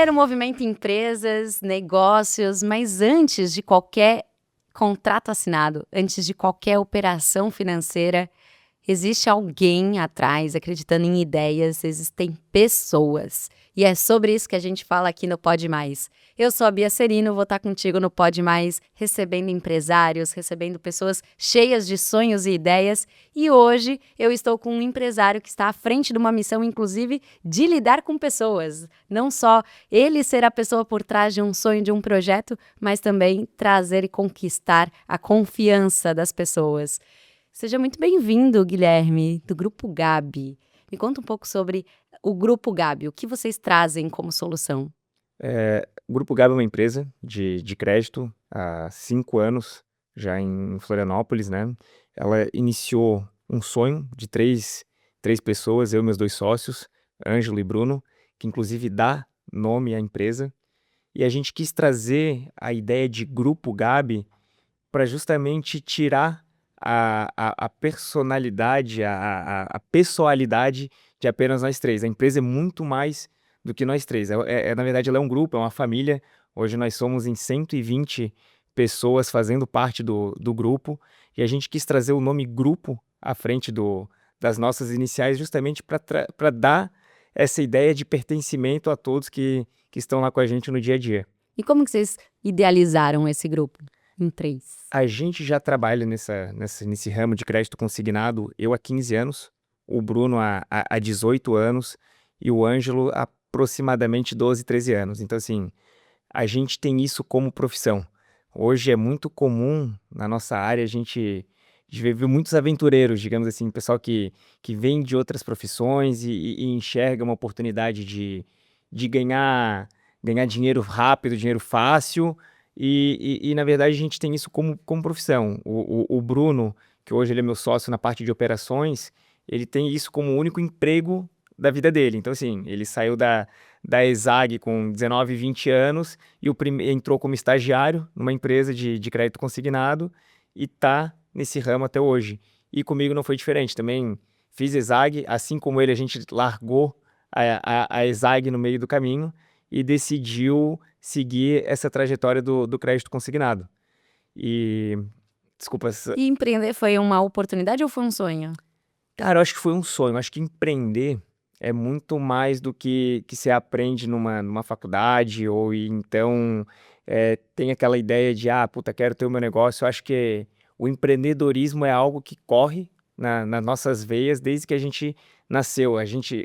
Dinheiro movimenta empresas, negócios, mas antes de qualquer contrato assinado, antes de qualquer operação financeira, existe alguém atrás acreditando em ideias, existem pessoas. E é sobre isso que a gente fala aqui no Pode Mais. Eu sou a Bia Serino, vou estar contigo no Pode Mais, recebendo empresários, recebendo pessoas cheias de sonhos e ideias. E hoje eu estou com um empresário que está à frente de uma missão, inclusive, de lidar com pessoas. Não só ele ser a pessoa por trás de um sonho, de um projeto, mas também trazer e conquistar a confiança das pessoas. Seja muito bem-vindo, Guilherme, do Grupo Gabi. Me conta um pouco sobre o Grupo Gabi, o que vocês trazem como solução? O Grupo Gabi é uma empresa de crédito há 5 anos, já em Florianópolis, né? Ela iniciou um sonho de três pessoas, eu e meus 2 sócios, Ângelo e Bruno, que inclusive dá nome à empresa. E a gente quis trazer a ideia de Grupo Gabi para justamente tirar a personalidade, a pessoalidade de apenas nós três. A empresa é muito mais do que nós três. Na verdade, ela é um grupo, é uma família. Hoje nós somos em 120 pessoas fazendo parte do grupo, e a gente quis trazer o nome grupo à frente das nossas iniciais justamente para dar essa ideia de pertencimento a todos que estão lá com a gente no dia a dia. E como que vocês idealizaram esse grupo em 3? A gente já trabalha nesse ramo de crédito consignado, eu há 15 anos, o Bruno há 18 anos e o Ângelo há aproximadamente 12, 13 anos. Então, assim, a gente tem isso como profissão. Hoje é muito comum na nossa área a gente ver muitos aventureiros, digamos assim, pessoal que vem de outras profissões e enxerga uma oportunidade de ganhar dinheiro rápido, dinheiro fácil. Na verdade, a gente tem isso como profissão. O Bruno, que hoje ele é meu sócio na parte de operações, ele tem isso como o único emprego da vida dele. Então, assim, ele saiu da ESAG com 19, 20 anos e entrou como estagiário numa empresa de crédito consignado e tá nesse ramo até hoje. E comigo não foi diferente. Também fiz ESAG, assim como ele, a gente largou a ESAG no meio do caminho e decidiu seguir essa trajetória do crédito consignado. E, desculpa, E empreender foi uma oportunidade ou foi um sonho? cara, eu acho que foi um sonho. Eu acho que empreender é muito mais do que se aprende numa faculdade ou então tem aquela ideia de, puta, quero ter o meu negócio. Eu acho que o empreendedorismo é algo que corre nas nossas veias desde que a gente nasceu.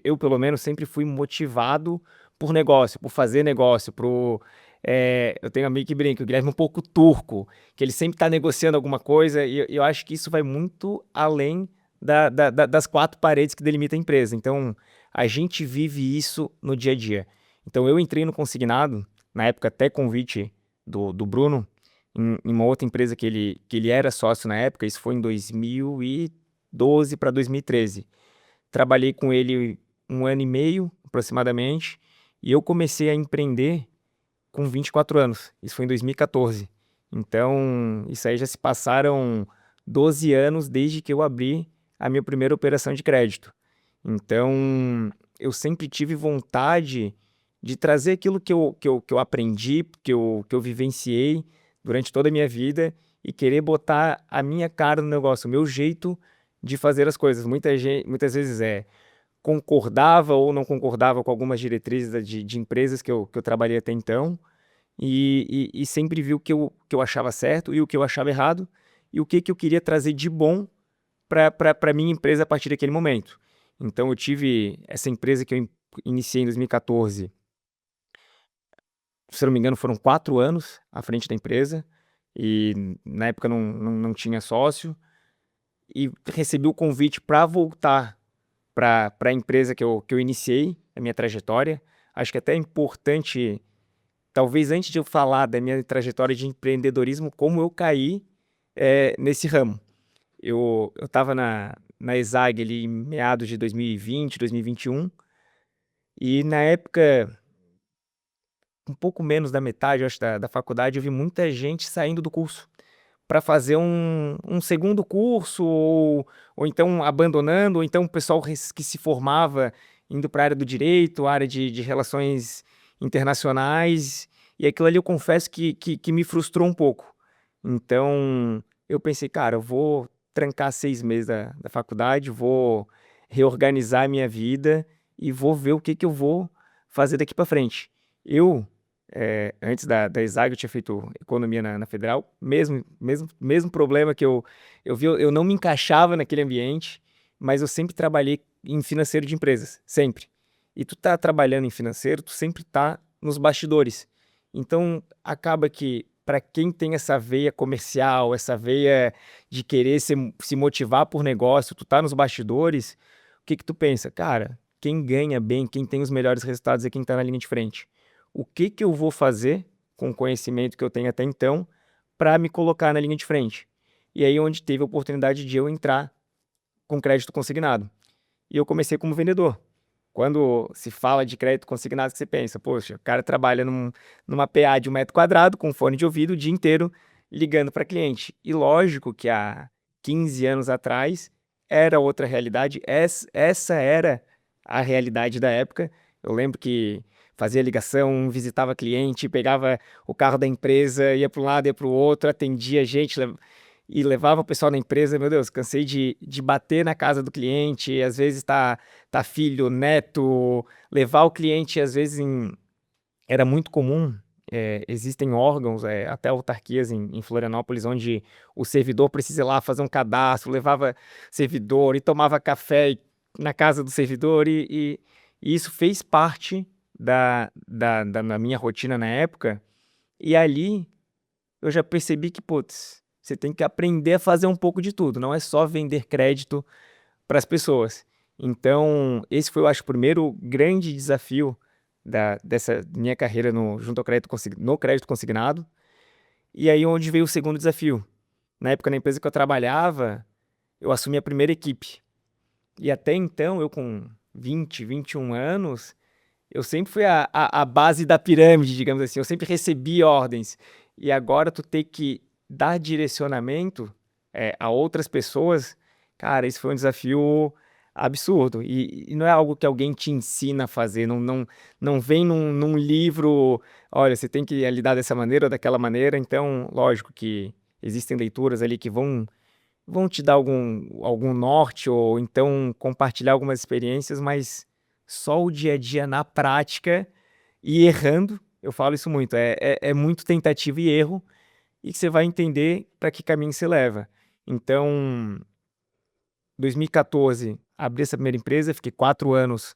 Eu pelo menos sempre fui motivado por negócio, por fazer negócio, eu tenho um amigo que brinca, o Guilherme é um pouco turco, que ele sempre está negociando alguma coisa e eu acho que isso vai muito além das 4 paredes que delimitam a empresa. Então, a gente vive isso no dia a dia. Então, eu entrei no consignado, na época até convite do Bruno, em uma outra empresa que ele era sócio na época, isso foi em 2012 para 2013. Trabalhei com ele 1 ano e meio, aproximadamente, e eu comecei a empreender com 24 anos. Isso foi em 2014. Então, isso aí já se passaram 12 anos desde que eu abri a minha primeira operação de crédito. Então, eu sempre tive vontade de trazer aquilo que eu aprendi, que eu vivenciei durante toda a minha vida e querer botar a minha cara no negócio, o meu jeito de fazer as coisas. Muitas vezes concordava ou não concordava com algumas diretrizes de empresas que eu trabalhei até então, e sempre vi o que eu achava certo e o que eu achava errado, e o que eu queria trazer de bom para minha empresa a partir daquele momento. Então eu tive essa empresa que eu iniciei em 2014, se eu não me engano foram 4 anos à frente da empresa, e na época não tinha sócio, e recebi o convite para voltar para a empresa que eu iniciei a minha trajetória. Acho que até é importante, talvez antes de eu falar da minha trajetória de empreendedorismo, como eu caí nesse ramo. Eu estava na ESAG ali em meados de 2020, 2021, e na época, um pouco menos da metade, eu acho, da faculdade, eu vi muita gente saindo do curso para fazer um segundo curso, ou então abandonando, ou então o pessoal que se formava indo para a área do direito, área de relações internacionais, e aquilo ali eu confesso que me frustrou um pouco. Então, eu pensei, cara, eu vou trancar 6 meses da faculdade, vou reorganizar a minha vida e vou ver o que que eu vou fazer daqui para frente. Eu, antes da ESAG, eu tinha feito economia na Federal, mesmo problema que eu vi, eu não me encaixava naquele ambiente, mas eu sempre trabalhei em financeiro de empresas, sempre. E tu tá trabalhando em financeiro, tu sempre tá nos bastidores. Então, acaba que para quem tem essa veia comercial, essa veia de querer se motivar por negócio, tu tá nos bastidores, o que que tu pensa? Cara, quem ganha bem, quem tem os melhores resultados é quem tá na linha de frente. O que que eu vou fazer com o conhecimento que eu tenho até então para me colocar na linha de frente? E aí onde teve a oportunidade de eu entrar com crédito consignado. E eu comecei como vendedor. Quando se fala de crédito consignado, você pensa, poxa, o cara trabalha numa PA de 1 metro quadrado, com fone de ouvido, o dia inteiro ligando para cliente. E lógico que há 15 anos atrás era outra realidade, essa era a realidade da época. Eu lembro que fazia ligação, visitava cliente, pegava o carro da empresa, ia para um lado, ia para o outro, atendia gente, e levava o pessoal na empresa. Meu Deus, cansei de bater na casa do cliente, às vezes tá filho, neto, levar o cliente, às vezes era muito comum. Existem órgãos, até autarquias em Florianópolis, onde o servidor precisa ir lá fazer um cadastro, levava servidor e tomava café na casa do servidor, e isso fez parte da minha rotina na época. E ali eu já percebi que, putz, você tem que aprender a fazer um pouco de tudo, não é só vender crédito para as pessoas. Então, esse foi, eu acho, o primeiro grande desafio dessa minha carreira junto ao no crédito consignado. E aí onde veio o segundo desafio. Na época, na empresa que eu trabalhava, eu assumi a primeira equipe. E até então, eu com 21 anos, eu sempre fui a base da pirâmide, digamos assim. Eu sempre recebi ordens. E agora tu ter que dar direcionamento, a outras pessoas, cara, isso foi um desafio absurdo. E não é algo que alguém te ensina a fazer. Não vem num livro, olha, você tem que lidar dessa maneira ou daquela maneira. Então, lógico que existem leituras ali que vão te dar algum norte ou então compartilhar algumas experiências, mas só o dia a dia na prática e errando, eu falo isso muito, é muito tentativa e erro, e que você vai entender para que caminho você leva. Então, 2014, abri essa primeira empresa, fiquei 4 anos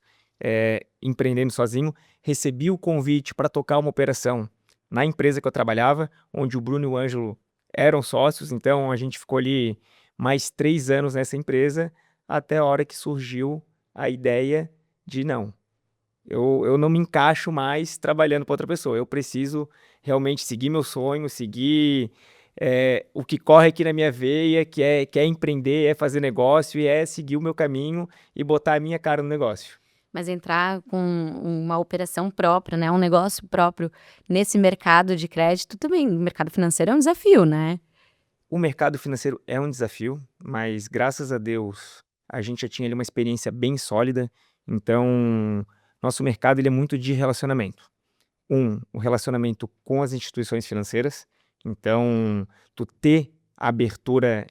empreendendo sozinho, recebi o convite para tocar uma operação na empresa que eu trabalhava, onde o Bruno e o Ângelo eram sócios, então a gente ficou ali mais 3 anos nessa empresa, até a hora que surgiu a ideia de não. Eu não me encaixo mais trabalhando para outra pessoa. Eu preciso realmente seguir meu sonho, seguir o que corre aqui na minha veia, que é empreender, é fazer negócio e é seguir o meu caminho e botar a minha cara no negócio. Mas entrar com uma operação própria, né, um negócio próprio nesse mercado de crédito também, o mercado financeiro é um desafio, né? O mercado financeiro é um desafio, mas graças a Deus a gente já tinha ali uma experiência bem sólida. Então, nosso mercado ele é muito de relacionamento. O relacionamento com as instituições financeiras. Então, tu ter a abertura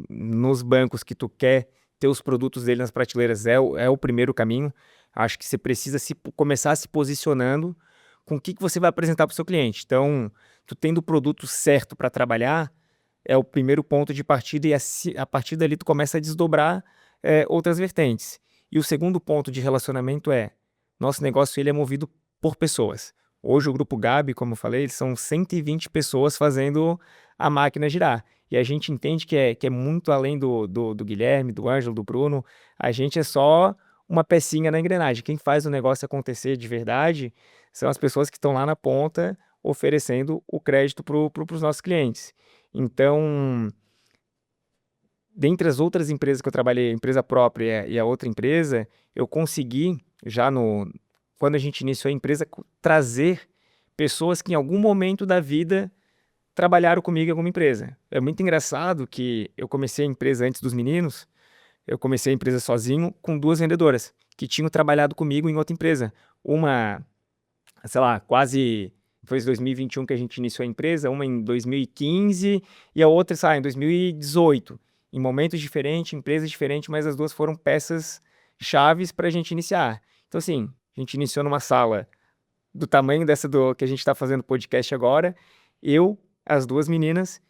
nos bancos que tu quer ter os produtos dele nas prateleiras é o primeiro caminho. Acho que você precisa começar se posicionando com o que você vai apresentar para o seu cliente. Então, tu tendo o produto certo para trabalhar é o primeiro ponto de partida, e a partir dali tu começa a desdobrar outras vertentes. E o segundo ponto de relacionamento nosso negócio ele é movido por pessoas. Hoje o Grupo Gabi, como eu falei, eles são 120 pessoas fazendo a máquina girar. E a gente entende que é muito além do Guilherme, do Ângelo, do Bruno. A gente é só uma pecinha na engrenagem. Quem faz o negócio acontecer de verdade são as pessoas que estão lá na ponta oferecendo o crédito para os nossos clientes. Então, dentre as outras empresas que eu trabalhei, a empresa própria e a outra empresa, eu consegui, quando a gente iniciou a empresa, trazer pessoas que em algum momento da vida trabalharam comigo em alguma empresa. É muito engraçado que eu comecei a empresa antes dos meninos, eu comecei a empresa sozinho com 2 vendedoras que tinham trabalhado comigo em outra empresa. Uma sei lá, quase... Foi em 2021 que a gente iniciou a empresa, uma em 2015 e a outra, sei lá, em 2018. Em momentos diferentes, empresas diferentes, mas as duas foram peças chaves para a gente iniciar. Então, assim, a gente iniciou numa sala do tamanho dessa do que a gente está fazendo podcast agora, eu, as duas meninas,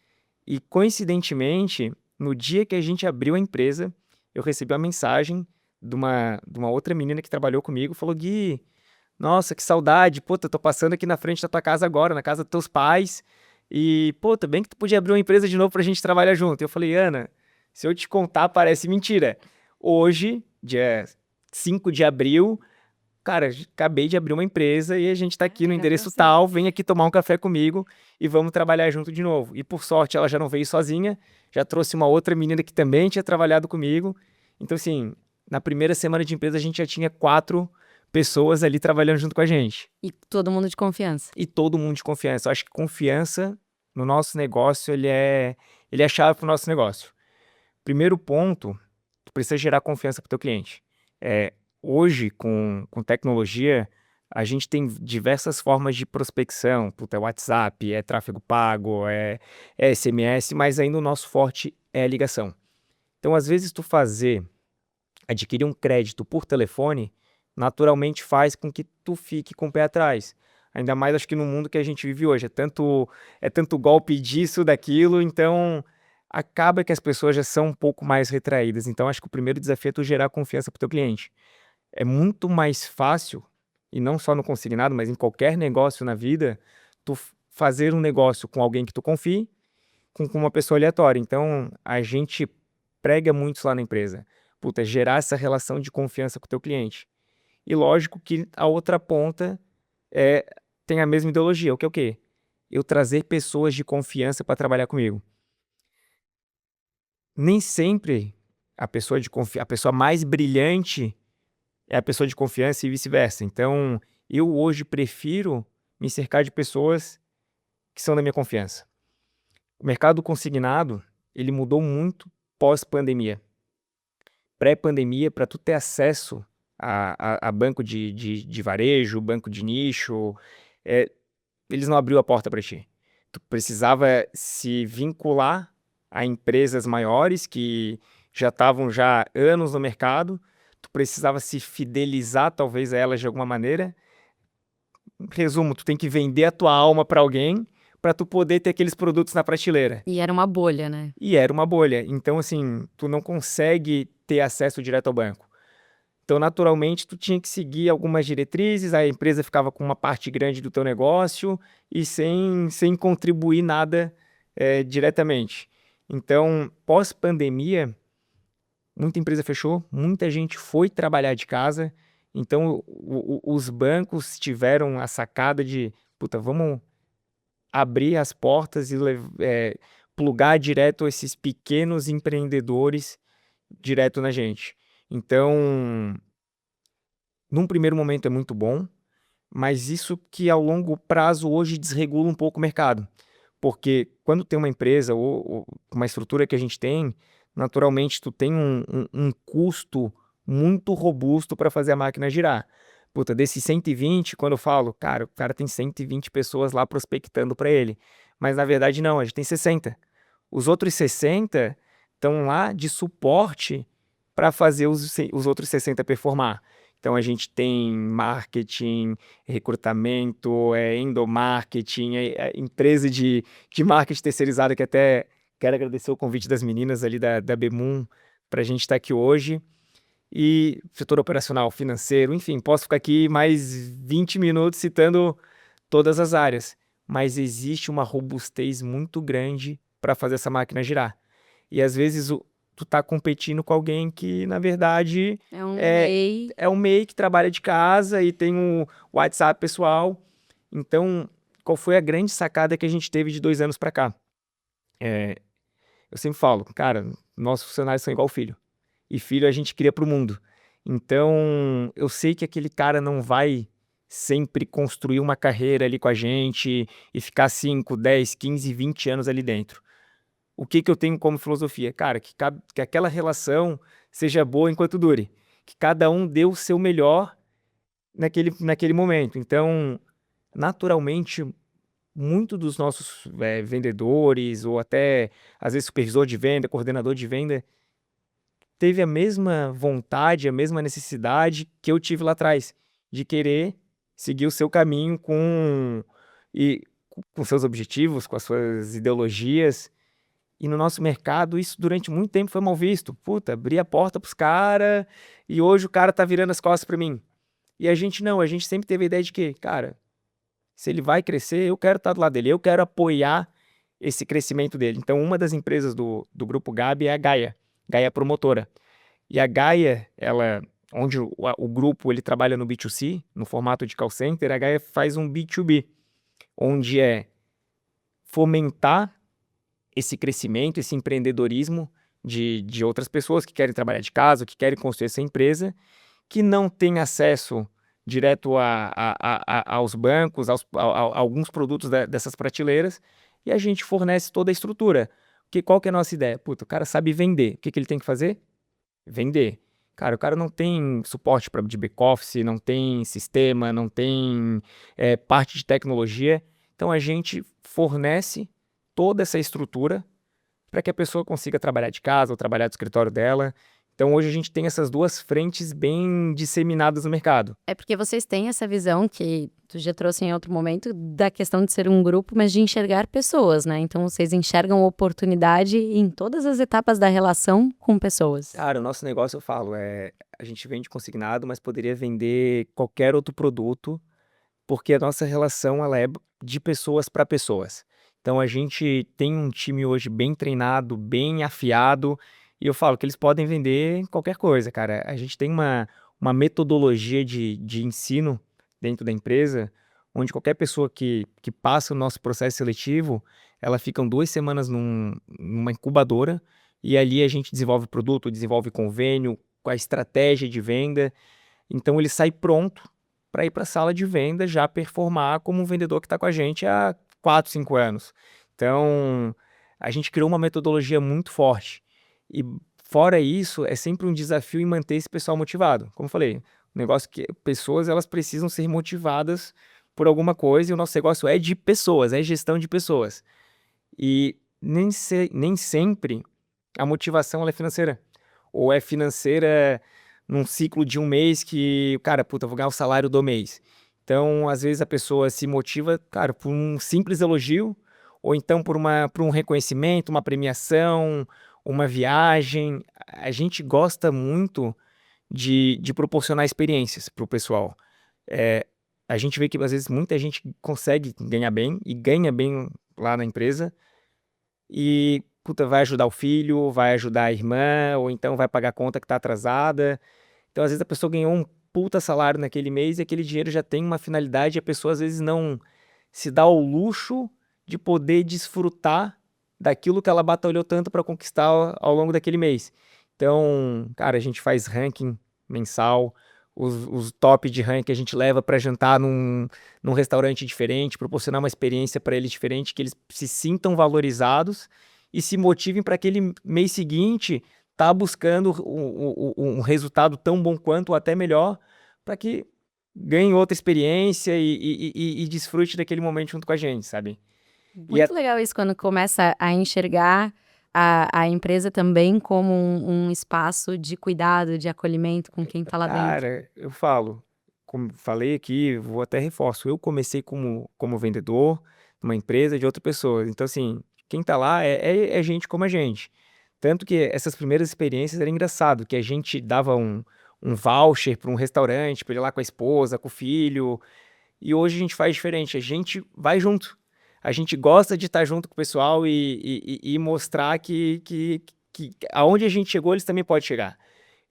e coincidentemente, no dia que a gente abriu a empresa, eu recebi uma mensagem de uma outra menina que trabalhou comigo, falou: Gui, nossa, que saudade, pô, eu tô passando aqui na frente da tua casa agora, na casa dos teus pais, e, pô, tá bem que tu podia abrir uma empresa de novo pra gente trabalhar junto. Eu falei: Ana, se eu te contar, parece mentira. Hoje, dia 5 de abril, cara, acabei de abrir uma empresa e a gente tá aqui no Era pra endereço ser. tal, vem aqui tomar um café comigo e vamos trabalhar junto de novo. E por sorte ela já não veio sozinha, já trouxe uma outra menina que também tinha trabalhado comigo. Então, assim, na primeira semana de empresa a gente já tinha 4 pessoas ali trabalhando junto com a gente. E todo mundo de confiança. E todo mundo de confiança. Eu acho que confiança no nosso negócio, ele é a chave para o nosso negócio. Primeiro ponto, tu precisa gerar confiança para o teu cliente. Hoje, com tecnologia, a gente tem diversas formas de prospecção. Puta, é WhatsApp, é tráfego pago, é SMS, mas ainda o nosso forte é a ligação. Então, às vezes, adquirir um crédito por telefone, naturalmente faz com que tu fique com o pé atrás. Ainda mais, acho que no mundo que a gente vive hoje. É tanto golpe disso, daquilo, então acaba que as pessoas já são um pouco mais retraídas. Então, acho que o primeiro desafio é tu gerar confiança para o teu cliente. É muito mais fácil, e não só no consignado, mas em qualquer negócio na vida, fazer um negócio com alguém que tu confie, com uma pessoa aleatória. Então, a gente prega muito isso lá na empresa. Puta, gerar essa relação de confiança com o teu cliente. E lógico que a outra ponta tem a mesma ideologia. O que é o quê? Eu trazer pessoas de confiança para trabalhar comigo. Nem sempre a pessoa mais brilhante é a pessoa de confiança e vice-versa. Então, eu hoje prefiro me cercar de pessoas que são da minha confiança. O mercado consignado, ele mudou muito pós-pandemia. Pré-pandemia, para tu ter acesso a banco de varejo, banco de nicho, eles não abriu a porta para ti. Tu precisava se vincular a empresas maiores que já estavam já anos no mercado, tu precisava se fidelizar talvez a elas de alguma maneira. Resumo, tu tem que vender a tua alma para alguém para tu poder ter aqueles produtos na prateleira. E era uma bolha, né? E era uma bolha. Então, assim, tu não consegue ter acesso direto ao banco. Então, naturalmente, tu tinha que seguir algumas diretrizes, a empresa ficava com uma parte grande do teu negócio e sem contribuir nada diretamente. Então, pós-pandemia, muita empresa fechou, muita gente foi trabalhar de casa. Então, os bancos tiveram a sacada de, puta, vamos abrir as portas e plugar direto esses pequenos empreendedores direto na gente. Então, num primeiro momento é muito bom, mas isso que ao longo prazo hoje desregula um pouco o mercado. Porque quando tem uma empresa ou uma estrutura que a gente tem, naturalmente tu tem um custo muito robusto para fazer a máquina girar. Puta, desses 120, quando eu falo, cara, o cara tem 120 pessoas lá prospectando para ele. Mas na verdade não, a gente tem 60. Os outros 60 estão lá de suporte para fazer os outros 60 performar. Então a gente tem marketing, recrutamento, endomarketing, empresa de marketing terceirizada, que até quero agradecer o convite das meninas ali da Bemoon para a gente estar aqui hoje. E setor operacional, financeiro, enfim, posso ficar aqui mais 20 minutos citando todas as áreas. Mas existe uma robustez muito grande para fazer essa máquina girar. E às vezes tu tá competindo com alguém que, na verdade, É um é, MEI. é um MEI que trabalha de casa e tem um WhatsApp pessoal. Então, qual foi a grande sacada que a gente teve de 2 anos para cá? Eu sempre falo, cara, nossos funcionários são igual filho. E filho a gente cria para o mundo. Então, eu sei que aquele cara não vai sempre construir uma carreira ali com a gente e ficar 5, 10, 15, 20 anos ali dentro. O que eu tenho como filosofia? Cara, que aquela relação seja boa enquanto dure. Que cada um dê o seu melhor naquele momento. Então, naturalmente, muito dos nossos vendedores, ou até, às vezes, supervisor de venda, coordenador de venda, teve a mesma vontade, a mesma necessidade que eu tive lá atrás, de querer seguir o seu caminho e, com seus objetivos, com as suas ideologias. E no nosso mercado, isso durante muito tempo foi mal visto. Puta, abri a porta pros caras e hoje o cara tá virando as costas pra mim. E a gente não, a gente sempre teve a ideia de que, cara, se ele vai crescer, eu quero estar do lado dele, eu quero apoiar esse crescimento dele. Então, uma das empresas do Grupo Gabi é a Gaia, Gaia Promotora. E a Gaia, onde o grupo ele trabalha no B2C, no formato de call center, a Gaia faz um B2B, onde é fomentar esse crescimento, esse empreendedorismo de outras pessoas que querem trabalhar de casa, que querem construir essa empresa, que não tem acesso direto aos bancos, a alguns produtos dessas prateleiras, e a gente fornece toda a estrutura. Qual que é a nossa ideia? Puta, o cara sabe vender. O que ele tem que fazer? Vender. Cara, o cara não tem suporte de back-office, não tem sistema, não tem parte de tecnologia. Então, a gente fornece toda essa estrutura para que a pessoa consiga trabalhar de casa ou trabalhar do escritório dela. Então, hoje a gente tem essas duas frentes bem disseminadas no mercado. É porque vocês têm essa visão que tu já trouxe em outro momento da questão de ser um grupo, mas de enxergar pessoas, né? Então, vocês enxergam oportunidade em todas as etapas da relação com pessoas. Cara, o nosso negócio, eu falo, a gente vende consignado, mas poderia vender qualquer outro produto, porque a nossa relação ela é de pessoas para pessoas. Então, a gente tem um time hoje bem treinado, bem afiado, e eu falo que eles podem vender qualquer coisa, cara. A gente tem uma metodologia de ensino dentro da empresa, onde qualquer pessoa que passa o nosso processo seletivo, ela fica 2 semanas numa incubadora, e ali a gente desenvolve produto, desenvolve convênio, com a estratégia de venda. Então, ele sai pronto para ir para a sala de venda, já performar como um vendedor que está com a gente há 4, 5 anos. Então, a gente criou uma metodologia muito forte. E fora isso, é sempre um desafio em manter esse pessoal motivado. Como eu falei, o negócio que pessoas elas precisam ser motivadas por alguma coisa, e o nosso negócio é de pessoas, é gestão de pessoas. E nem sempre a motivação ela é financeira. Ou é financeira num ciclo de um mês que, cara, puta, eu vou ganhar o salário do mês. Então, às vezes a pessoa se motiva, cara, por um simples elogio, ou então por um reconhecimento, uma premiação, uma viagem. A gente gosta muito de proporcionar experiências para o pessoal. A gente vê que às vezes muita gente consegue ganhar bem e ganha bem lá na empresa e, puta, vai ajudar o filho, vai ajudar a irmã, ou então vai pagar a conta que está atrasada. Então, às vezes a pessoa ganhou um puta salário naquele mês e aquele dinheiro já tem uma finalidade e a pessoa às vezes não se dá ao luxo de poder desfrutar daquilo que ela batalhou tanto para conquistar ao longo daquele mês. Então, cara, a gente faz ranking mensal, os top de ranking a gente leva para jantar num restaurante diferente, proporcionar uma experiência para eles diferente, que eles se sintam valorizados e se motivem para aquele mês seguinte estar buscando um resultado tão bom quanto ou até melhor, para que ganhe outra experiência e desfrute daquele momento junto com a gente, sabe? Muito legal isso, quando começa a enxergar a empresa também como um espaço de cuidado, de acolhimento com quem está lá dentro. Cara, eu falo, como falei aqui, vou até reforço, eu comecei como vendedor numa empresa de outra pessoa. Então, assim, quem tá lá é gente como a gente. Tanto que essas primeiras experiências era engraçado, que a gente dava um voucher para um restaurante, para ir lá com a esposa, com o filho, e hoje a gente faz diferente, a gente vai junto. A gente gosta de estar junto com o pessoal e mostrar que aonde a gente chegou, eles também podem chegar.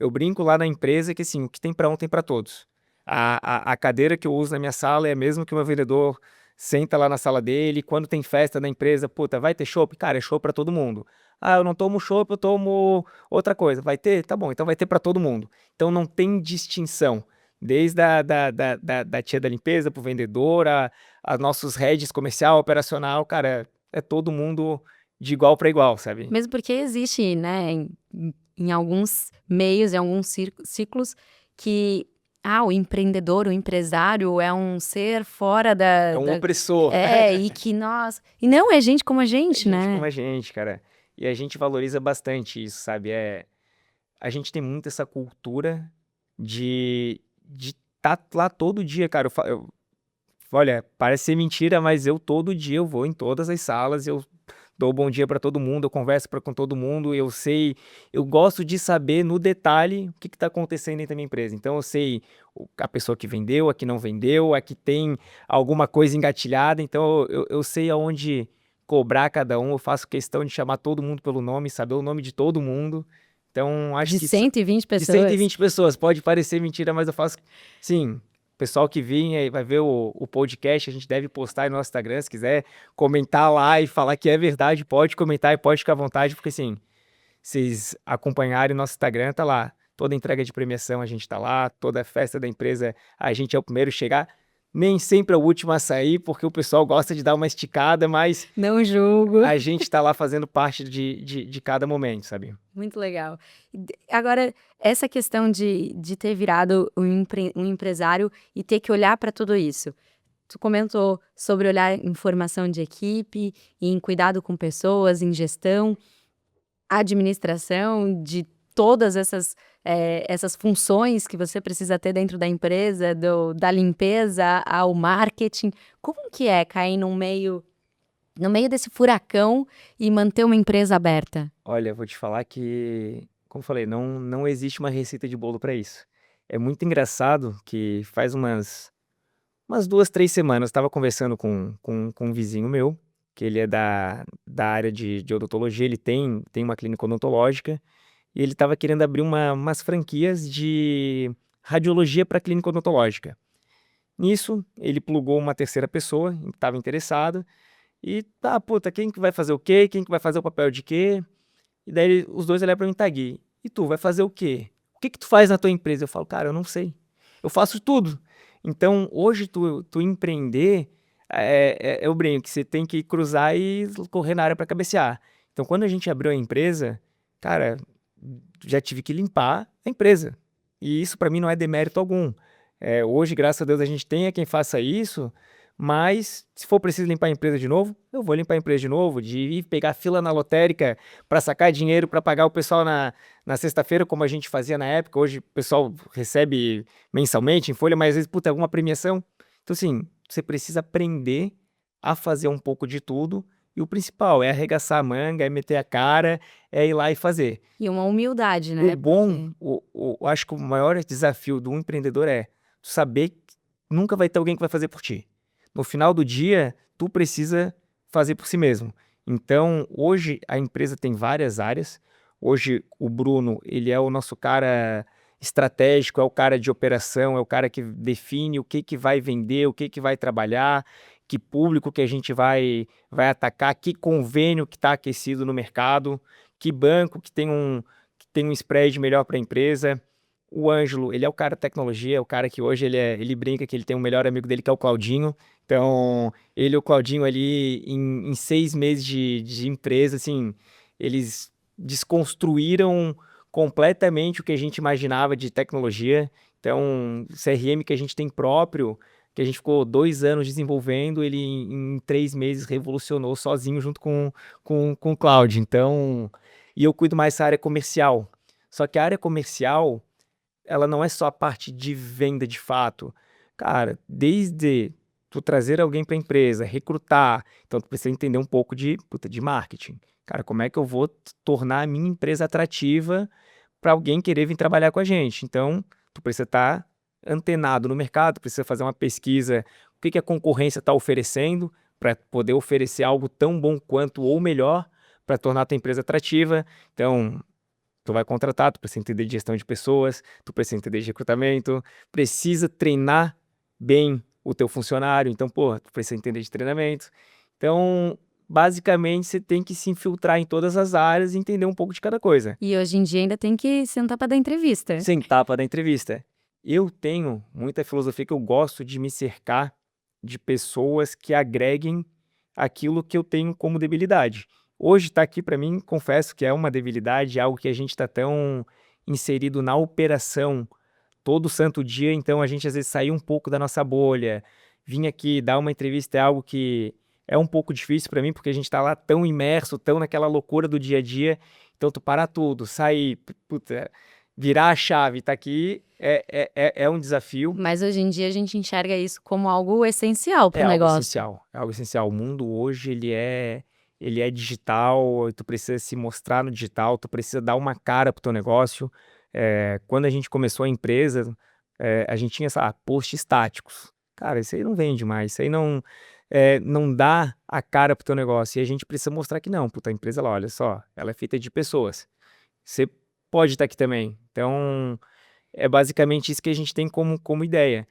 Eu brinco lá na empresa que assim, o que tem para um tem para todos. A cadeira que eu uso na minha sala é a mesma que o meu vendedor senta lá na sala dele. Quando tem festa na empresa, puta, vai ter chopp? Cara, é chopp para todo mundo. Ah, eu não tomo chopp, eu tomo outra coisa. Vai ter? Tá bom, então vai ter para todo mundo. Então não tem distinção. Desde da tia da limpeza pro vendedor, a nossos heads comercial, operacional, cara, é todo mundo de igual para igual, sabe? Mesmo porque existe, né, em alguns meios, em alguns ciclos, que o empreendedor, o empresário é um ser fora É um opressor. e que nós... E não, é gente como a É gente, gente né? como a gente, cara. E a gente valoriza bastante isso, sabe? A gente tem muito essa cultura de tá lá todo dia, cara. Olha, parece ser mentira, mas eu todo dia eu vou em todas as salas, eu dou bom dia pra todo mundo, eu converso com todo mundo, eu sei, eu gosto de saber no detalhe o que está acontecendo dentro da minha empresa. Então eu sei a pessoa que vendeu, a que não vendeu, a que tem alguma coisa engatilhada, então eu sei aonde cobrar cada um, eu faço questão de chamar todo mundo pelo nome, saber o nome de todo mundo. Então acho De que 120 de pessoas. 120 pessoas, pode parecer mentira, mas eu faço. Sim, o pessoal que vir aí vai ver o podcast, a gente deve postar aí no nosso Instagram, se quiser comentar lá e falar que é verdade, pode comentar e pode ficar à vontade, porque assim, vocês acompanharem o nosso Instagram, tá lá. Toda entrega de premiação a gente tá lá, toda festa da empresa a gente é o primeiro a chegar. Nem sempre é o último a sair, porque o pessoal gosta de dar uma esticada, mas Não julgo. a gente tá lá fazendo parte de cada momento, sabe? Muito legal. Agora, essa questão de ter virado um empresário e ter que olhar para tudo isso. Tu comentou sobre olhar em formação de equipe, em cuidado com pessoas, em gestão, administração, de todas essas funções que você precisa ter dentro da empresa, da limpeza ao marketing. Como que é cair no meio desse furacão e manter uma empresa aberta? Olha, vou te falar que, como eu falei, não existe uma receita de bolo para isso. É muito engraçado que faz umas 2, 3 semanas eu estava conversando com um vizinho meu, que ele é da área de odontologia, ele tem uma clínica odontológica, e ele estava querendo abrir umas franquias de radiologia para clínica odontológica. Nisso, ele plugou uma terceira pessoa, que estava interessado, e tá, puta, quem que vai fazer o quê? Quem que vai fazer o papel de quê? E daí os dois olharam pra mim, tá, Gui, e tu, vai fazer o quê? O que que tu faz na tua empresa? Eu falo, cara, eu não sei. Eu faço tudo. Então, hoje, tu empreender, eu brinco que você tem que cruzar e correr na área pra cabecear. Então, quando a gente abriu a empresa, cara, já tive que limpar a empresa. E isso pra mim não é demérito algum. Hoje, graças a Deus, a gente tem quem faça isso, mas se for preciso limpar a empresa de novo, eu vou limpar a empresa de novo, de ir pegar fila na lotérica para sacar dinheiro para pagar o pessoal na sexta-feira, como a gente fazia na época. Hoje o pessoal recebe mensalmente em folha, mas às vezes, puta, alguma premiação. Então, assim, você precisa aprender a fazer um pouco de tudo. E o principal é arregaçar a manga, é meter a cara, é ir lá e fazer. E uma humildade, O né? bom, eu acho que o maior desafio do empreendedor é saber que nunca vai ter alguém que vai fazer por ti. No final do dia, tu precisa fazer por si mesmo. Então, hoje a empresa tem várias áreas. Hoje o Bruno, ele é o nosso cara estratégico, é o cara de operação, é o cara que define o que vai vender, o que vai trabalhar, que público que a gente vai atacar, que convênio que está aquecido no mercado, que banco que tem um spread melhor para a empresa. O Ângelo, ele é o cara da tecnologia, é o cara que hoje ele brinca que ele tem um melhor amigo dele que é o Claudinho. Então, ele e o Claudinho ali, em 6 meses de empresa, assim, eles desconstruíram completamente o que a gente imaginava de tecnologia. Então, o CRM que a gente tem próprio, que a gente ficou 2 anos desenvolvendo, ele em 3 meses revolucionou sozinho junto com o Cloud. Então, e eu cuido mais dessa área comercial. Só que a área comercial, ela não é só a parte de venda de fato. Cara, desde tu trazer alguém para a empresa, recrutar, então tu precisa entender um pouco de marketing. Cara, como é que eu vou tornar a minha empresa atrativa para alguém querer vir trabalhar com a gente? Então, tu precisa estar antenado no mercado, precisa fazer uma pesquisa, o que que a concorrência está oferecendo para poder oferecer algo tão bom quanto ou melhor para tornar a tua empresa atrativa. Então, tu vai contratar, tu precisa entender de gestão de pessoas, tu precisa entender de recrutamento, precisa treinar bem o teu funcionário, então, pô, tu precisa entender de treinamento. Então, basicamente, você tem que se infiltrar em todas as áreas e entender um pouco de cada coisa. E hoje em dia ainda tem que sentar para dar entrevista. Sem tapa da entrevista. Eu tenho muita filosofia que eu gosto de me cercar de pessoas que agreguem aquilo que eu tenho como debilidade. Hoje tá aqui para mim, confesso que é uma debilidade, algo que a gente está tão inserido na operação todo santo dia, então a gente às vezes sair um pouco da nossa bolha, vir aqui dar uma entrevista é algo que é um pouco difícil para mim, porque a gente tá lá tão imerso, tão naquela loucura do dia a dia, então tu parar tudo, sair, puta, virar a chave, tá aqui, é um desafio. Mas hoje em dia a gente enxerga isso como algo essencial para o negócio. É algo essencial. O mundo hoje, ele é digital, tu precisa se mostrar no digital, tu precisa dar uma cara pro teu negócio. Quando a gente começou a empresa, a gente tinha, posts estáticos. Cara, isso aí não vende mais, isso aí não dá a cara pro teu negócio. E a gente precisa mostrar que não, puta, a empresa lá, olha só, ela é feita de pessoas. Você pode estar aqui também. Então, é basicamente isso que a gente tem como ideia.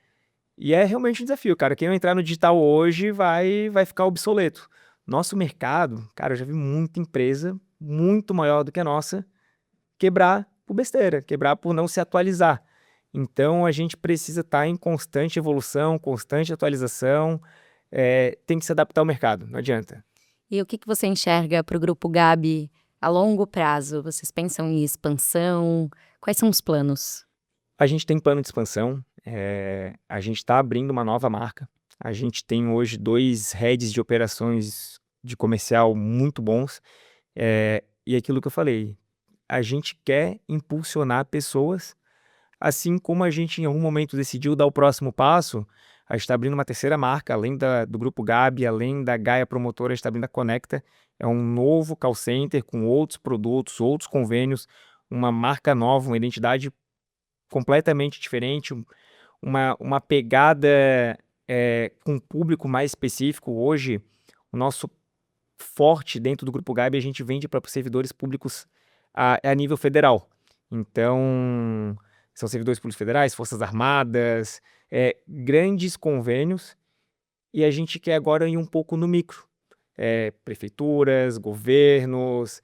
E é realmente um desafio, cara. Quem não entrar no digital hoje vai ficar obsoleto. Nosso mercado, cara, eu já vi muita empresa muito maior do que a nossa quebrar por besteira, quebrar por não se atualizar. Então a gente precisa estar em constante evolução, constante atualização, tem que se adaptar ao mercado, não adianta. E o que você enxerga para o Grupo Gabi a longo prazo? Vocês pensam em expansão? Quais são os planos? A gente tem plano de expansão, a gente está abrindo uma nova marca. A gente tem hoje 2 heads de operações de comercial muito bons. E aquilo que eu falei, a gente quer impulsionar pessoas, assim como a gente em algum momento decidiu dar o próximo passo, a gente está abrindo uma terceira marca, além do Grupo Gabi, além da Gaia Promotora, a gente está abrindo a Conecta. É um novo call center com outros produtos, outros convênios, uma marca nova, uma identidade completamente diferente, uma pegada com um público mais específico. Hoje, o nosso forte dentro do Grupo Gabi, a gente vende para servidores públicos a nível federal. Então, são servidores públicos federais, Forças Armadas, grandes convênios, e a gente quer agora ir um pouco no micro. Prefeituras, governos,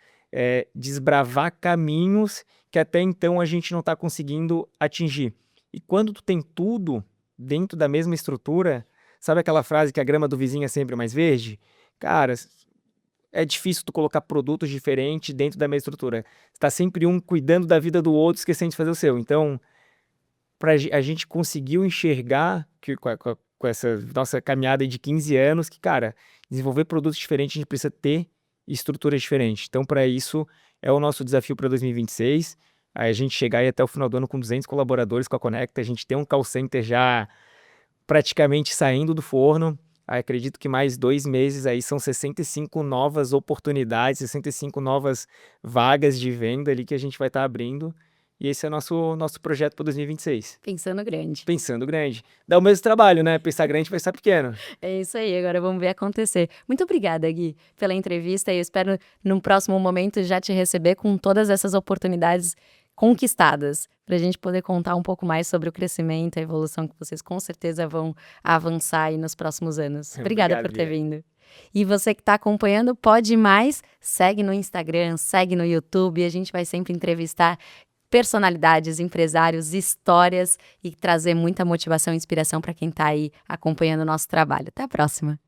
desbravar caminhos que até então a gente não está conseguindo atingir. E quando tu tem tudo dentro da mesma estrutura, sabe aquela frase que a grama do vizinho é sempre mais verde? Cara, é difícil tu colocar produtos diferentes dentro da mesma estrutura. Está sempre um cuidando da vida do outro, esquecendo de fazer o seu. Então, a gente conseguiu enxergar que com essa nossa caminhada de 15 anos, que, cara, desenvolver produtos diferentes, a gente precisa ter estruturas diferentes. Então, para isso, é o nosso desafio para 2026. Aí a gente chegar aí até o final do ano com 200 colaboradores com a Conecta, a gente tem um call center já praticamente saindo do forno. Aí acredito que mais 2 meses aí são 65 novas oportunidades, 65 novas vagas de venda ali que a gente vai estar abrindo. E esse é o nosso projeto para 2026. Pensando grande. Pensando grande. Dá o mesmo trabalho, né? Pensar grande, pensar pequeno. É isso aí, agora vamos ver acontecer. Muito obrigada, Gui, pela entrevista, e eu espero, num próximo momento, já te receber com todas essas oportunidades conquistadas, para a gente poder contar um pouco mais sobre o crescimento, a evolução que vocês com certeza vão avançar aí nos próximos anos. Obrigada por ter vindo. E você que está acompanhando, pode ir mais, segue no Instagram, segue no YouTube, a gente vai sempre entrevistar personalidades, empresários, histórias e trazer muita motivação e inspiração para quem está aí acompanhando o nosso trabalho. Até a próxima!